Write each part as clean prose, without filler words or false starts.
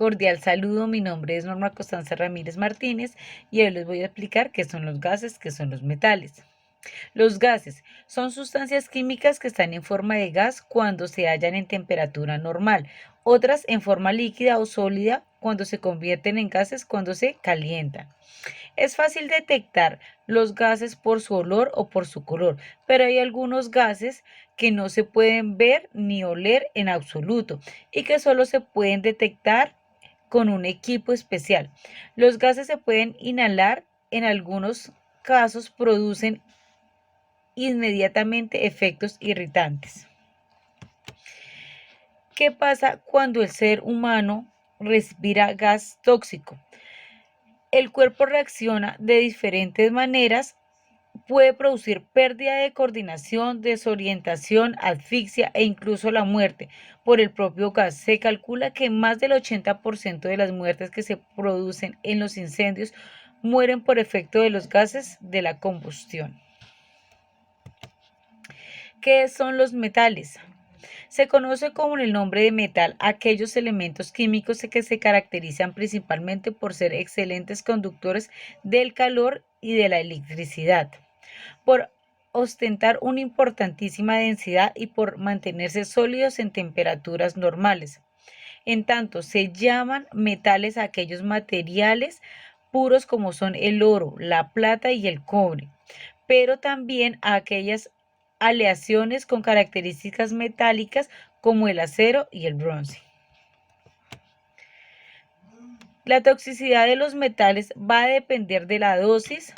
Cordial saludo, mi nombre es Norma Constanza Ramírez Martínez y hoy les voy a explicar qué son los gases, qué son los metales. Los gases son sustancias químicas que están en forma de gas cuando se hallan en temperatura normal, otras en forma líquida o sólida cuando se convierten en gases cuando se calientan. Es fácil detectar los gases por su olor o por su color, pero hay algunos gases que no se pueden ver ni oler en absoluto y que solo se pueden detectar con un equipo especial. Los gases se pueden inhalar, en algunos casos producen inmediatamente efectos irritantes. ¿Qué pasa cuando el ser humano respira gas tóxico? El cuerpo reacciona de diferentes maneras. Puede producir pérdida de coordinación, desorientación, asfixia e incluso la muerte por el propio gas. Se calcula que más del 80% de las muertes que se producen en los incendios mueren por efecto de los gases de la combustión. ¿Qué son los metales? Se conoce como el nombre de metal aquellos elementos químicos que se caracterizan principalmente por ser excelentes conductores del calor y de la electricidad, por ostentar una importantísima densidad y por mantenerse sólidos en temperaturas normales. En tanto, se llaman metales a aquellos materiales puros como son el oro, la plata y el cobre, pero también a aquellas aleaciones con características metálicas como el acero y el bronce. La toxicidad de los metales va a depender de la dosis,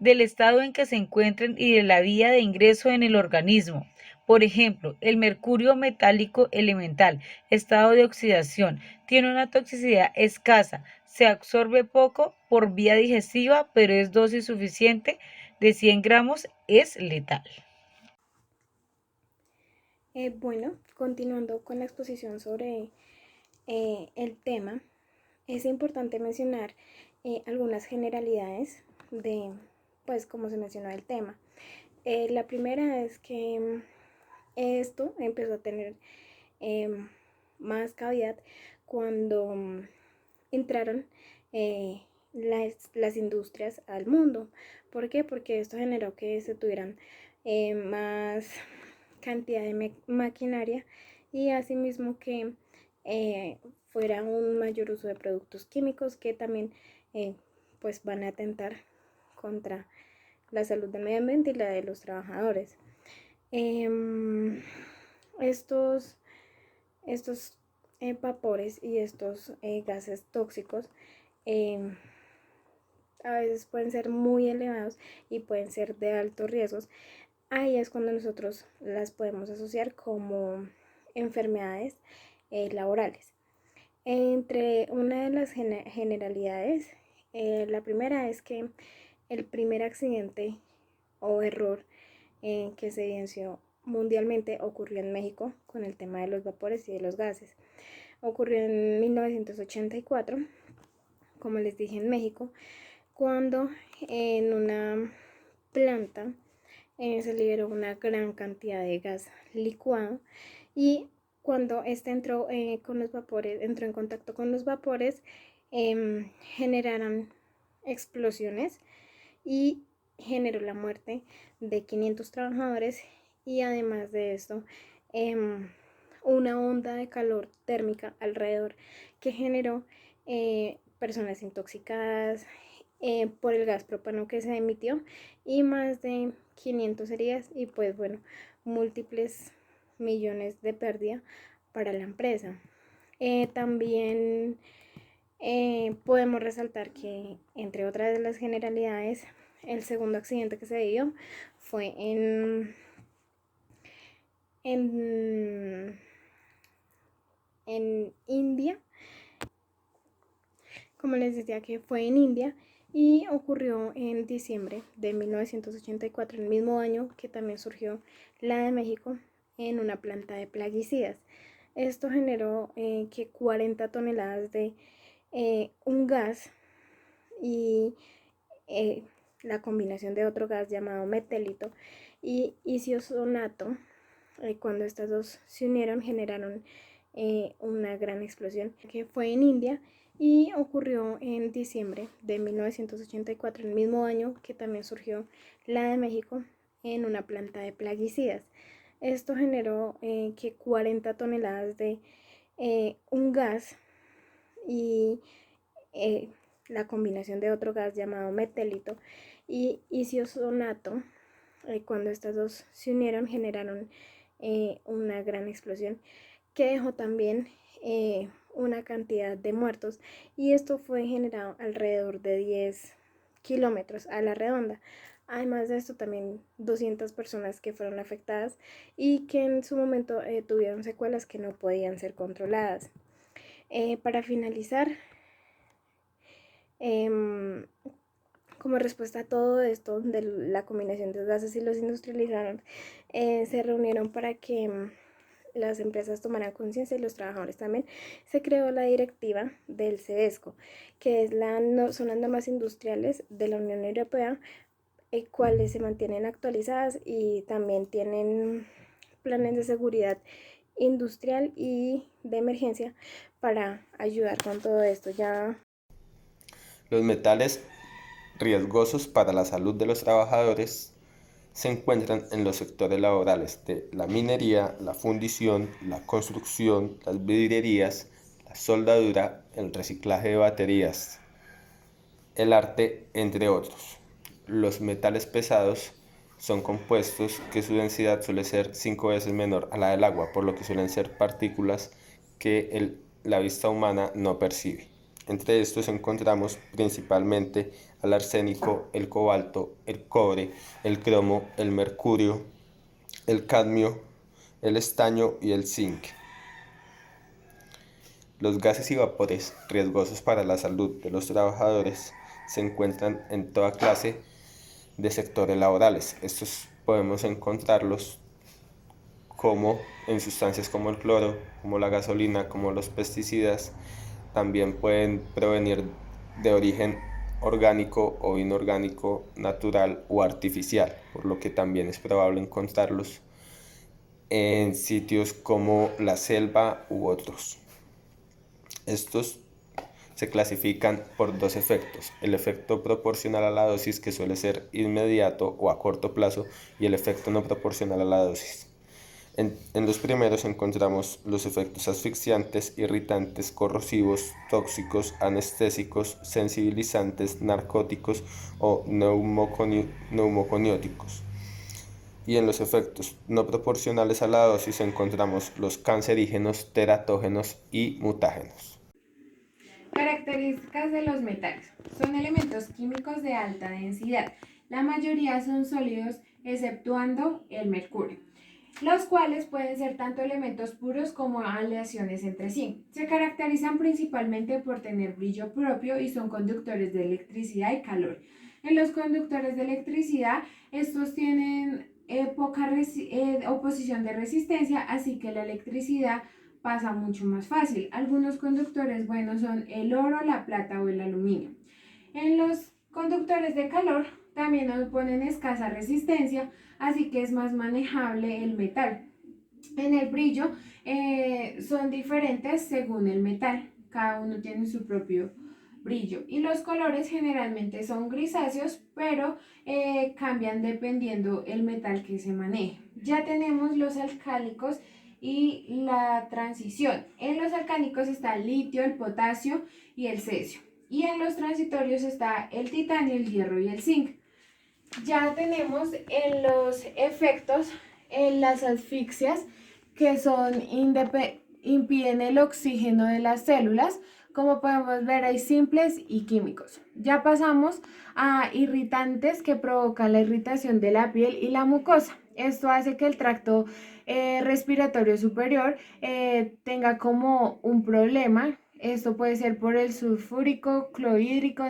del estado en que se encuentren y de la vía de ingreso en el organismo. Por ejemplo, el mercurio metálico elemental, estado de oxidación, tiene una toxicidad escasa, se absorbe poco por vía digestiva, pero es dosis suficiente de 100 gramos, es letal. Bueno, continuando con la exposición sobre el tema, es importante mencionar algunas generalidades de, pues, como se mencionó el tema. La primera es que esto empezó a tener eh, más cavidad cuando entraron las industrias al mundo. ¿Por qué? Porque esto generó que se tuvieran más cantidad de maquinaria y asimismo que fuera un mayor uso de productos químicos que también pues van a atentar contra la salud del medio ambiente y la de los trabajadores. Eh, estos estos vapores y estos gases tóxicos eh, a veces pueden ser muy elevados y pueden ser de altos riesgos. Ahí es cuando nosotros las podemos asociar como enfermedades laborales. Entre una de las generalidades, la primera es que el primer accidente o error que se evidenció mundialmente ocurrió en México con el tema de los vapores y de los gases. Ocurrió en 1984, como les dije, en México, cuando en una planta se liberó una gran cantidad de gas licuado y cuando este entró con los vapores, entró en contacto con los vapores, generaron explosiones y generó la muerte de 500 trabajadores y además de esto una onda de calor térmica alrededor que generó personas intoxicadas por el gas propano que se emitió y más de 500 heridas y pues bueno, múltiples millones de pérdida para la empresa. También podemos resaltar que entre otras de las generalidades, el segundo accidente que se dio fue en, en India, como les decía que fue en India y ocurrió en diciembre de 1984, el mismo año que también surgió la de México en una planta de plaguicidas. Esto generó que 40 toneladas de un gas y la combinación de otro gas llamado metelito y isocionato, cuando estas dos se unieron generaron una gran explosión que fue en India y ocurrió en diciembre de 1984, el mismo año que también surgió la de México en una planta de plaguicidas. Esto generó que 40 toneladas de un gas y la combinación de otro gas llamado metilito y isocionato, cuando estas dos se unieron generaron una gran explosión que dejó también una cantidad de muertos, y esto fue generado alrededor de 10 kilómetros a la redonda. Además de esto, también 200 personas que fueron afectadas y que en su momento tuvieron secuelas que no podían ser controladas. Para finalizar, como respuesta a todo esto de la combinación de gases y los industrializaron, se reunieron para que las empresas tomaran conciencia y los trabajadores también. Se creó la directiva del CEDESCO, que es son las normas industriales de la Unión Europea, cuales se mantienen actualizadas y también tienen planes de seguridad industrial y de emergencia para ayudar con todo esto. Ya Los metales riesgosos para la salud de los trabajadores se encuentran en los sectores laborales de la minería, la fundición, la construcción, las vidrierías, la soldadura, el reciclaje de baterías, el arte, entre otros. Los metales pesados son compuestos que su densidad suele ser 5 veces menor a la del agua, por lo que suelen ser partículas que la vista humana no percibe. Entre estos encontramos principalmente al arsénico, el cobalto, el cobre, el cromo, el mercurio, el cadmio, el estaño y el zinc. Los gases y vapores riesgosos para la salud de los trabajadores se encuentran en toda clase de sectores laborales. Estos podemos encontrarlos como en sustancias como el cloro, como la gasolina, como los pesticidas. También pueden provenir de origen orgánico o inorgánico, natural o artificial, por lo que también es probable encontrarlos en sitios como la selva u otros. Estos se clasifican por dos efectos: el efecto proporcional a la dosis, que suele ser inmediato o a corto plazo, y el efecto no proporcional a la dosis. En los primeros encontramos los efectos asfixiantes, irritantes, corrosivos, tóxicos, anestésicos, sensibilizantes, narcóticos o neumoconióticos. Y en los efectos no proporcionales a la dosis encontramos los cancerígenos, teratógenos y mutágenos. Características de los metales. Son elementos químicos de alta densidad. La mayoría son sólidos, exceptuando el mercurio, los cuales pueden ser tanto elementos puros como aleaciones entre sí. Se caracterizan principalmente por tener brillo propio y son conductores de electricidad y calor. En los conductores de electricidad, estos tienen poca oposición de resistencia, así que la electricidad pasa mucho más fácil. Algunos conductores buenos son el oro, la plata o el aluminio. En los conductores de calor también oponen escasa resistencia, así que es más manejable el metal. En el brillo son diferentes según el metal, cada uno tiene su propio brillo, y los colores generalmente son grisáceos, pero cambian dependiendo el metal que se maneje. Ya tenemos los alcálicos y la transición. En los alcálicos está el litio, el potasio y el cesio, y en los transitorios está el titanio, el hierro y el zinc. Ya tenemos en los efectos, en las asfixias, que impiden el oxígeno de las células. Como podemos ver, hay simples y químicos. Ya pasamos a irritantes, que provocan la irritación de la piel y la mucosa. Esto hace que el tracto respiratorio superior tenga como un problema. Esto puede ser por el sulfúrico, clorhídrico,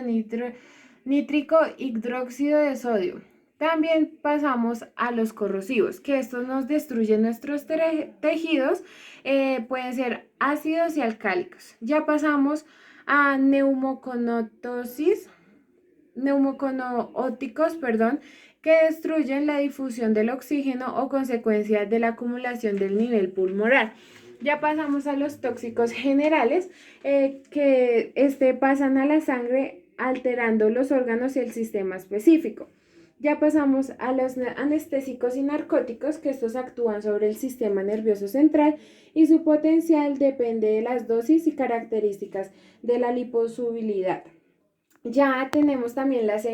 nítrico, hidróxido de sodio. También pasamos a los corrosivos, que estos nos destruyen nuestros tejidos, pueden ser ácidos y alcálicos. Ya pasamos a neumoconóticos, que destruyen la difusión del oxígeno o consecuencia de la acumulación del nivel pulmonar. Ya pasamos a los tóxicos generales, que pasan a la sangre alterando los órganos y el sistema específico. Ya pasamos a los anestésicos y narcóticos, que estos actúan sobre el sistema nervioso central y su potencial depende de las dosis y características de la liposolubilidad. Ya tenemos también las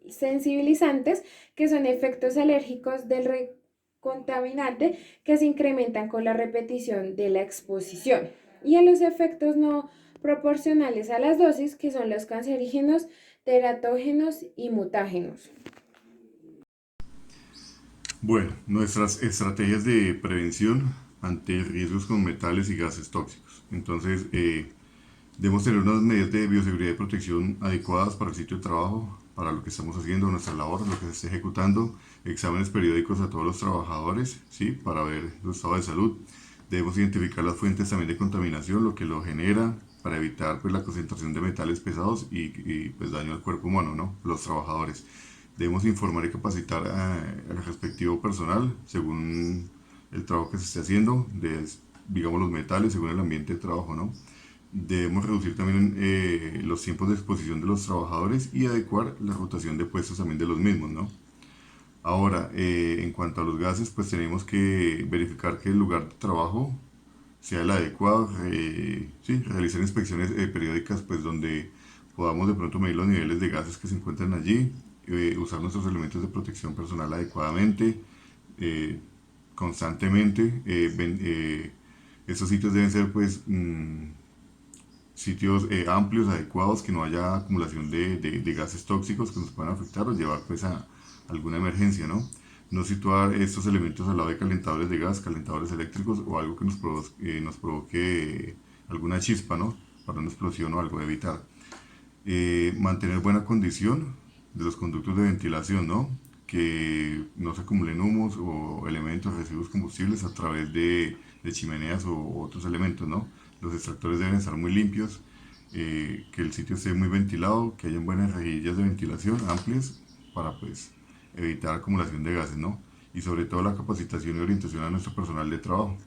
sensibilizantes, que son efectos alérgicos del contaminante que se incrementan con la repetición de la exposición. Y en los efectos no proporcionales a las dosis, que son los cancerígenos, teratógenos y mutágenos. Bueno, nuestras estrategias de prevención ante riesgos con metales y gases tóxicos. Entonces, debemos tener unas medidas de bioseguridad y protección adecuadas para el sitio de trabajo, para lo que estamos haciendo, nuestra labor, lo que se esté ejecutando, exámenes periódicos a todos los trabajadores, ¿sí? Para ver su estado de salud. Debemos identificar las fuentes también de contaminación, lo que lo genera, para evitar pues, la concentración de metales pesados y pues, daño al cuerpo humano, ¿no? Los trabajadores. Debemos informar y capacitar al respectivo personal según el trabajo que se esté haciendo, digamos los metales, según el ambiente de trabajo, ¿no? Debemos reducir también los tiempos de exposición de los trabajadores y adecuar la rotación de puestos también de los mismos, ¿no? Ahora, en cuanto a los gases, pues tenemos que verificar que el lugar de trabajo sea el adecuado, sí, realizar inspecciones periódicas, pues donde podamos de pronto medir los niveles de gases que se encuentran allí, usar nuestros elementos de protección personal adecuadamente, constantemente. Estos sitios deben ser pues sitios amplios, adecuados, que no haya acumulación de gases tóxicos que nos puedan afectar o llevar pues a alguna emergencia, ¿no? No situar estos elementos al lado de calentadores de gas, calentadores eléctricos o algo que nos provoque alguna chispa, ¿no? Para una explosión o algo, evitar. Mantener buena condición de los conductos de ventilación, ¿no? Que no se acumulen humos o elementos, residuos combustibles a través de chimeneas o otros elementos, ¿no? Los extractores deben estar muy limpios, que el sitio esté muy ventilado, que hayan buenas rejillas de ventilación amplias para pues evitar acumulación de gases, ¿no? Y sobre todo la capacitación y orientación a nuestro personal de trabajo.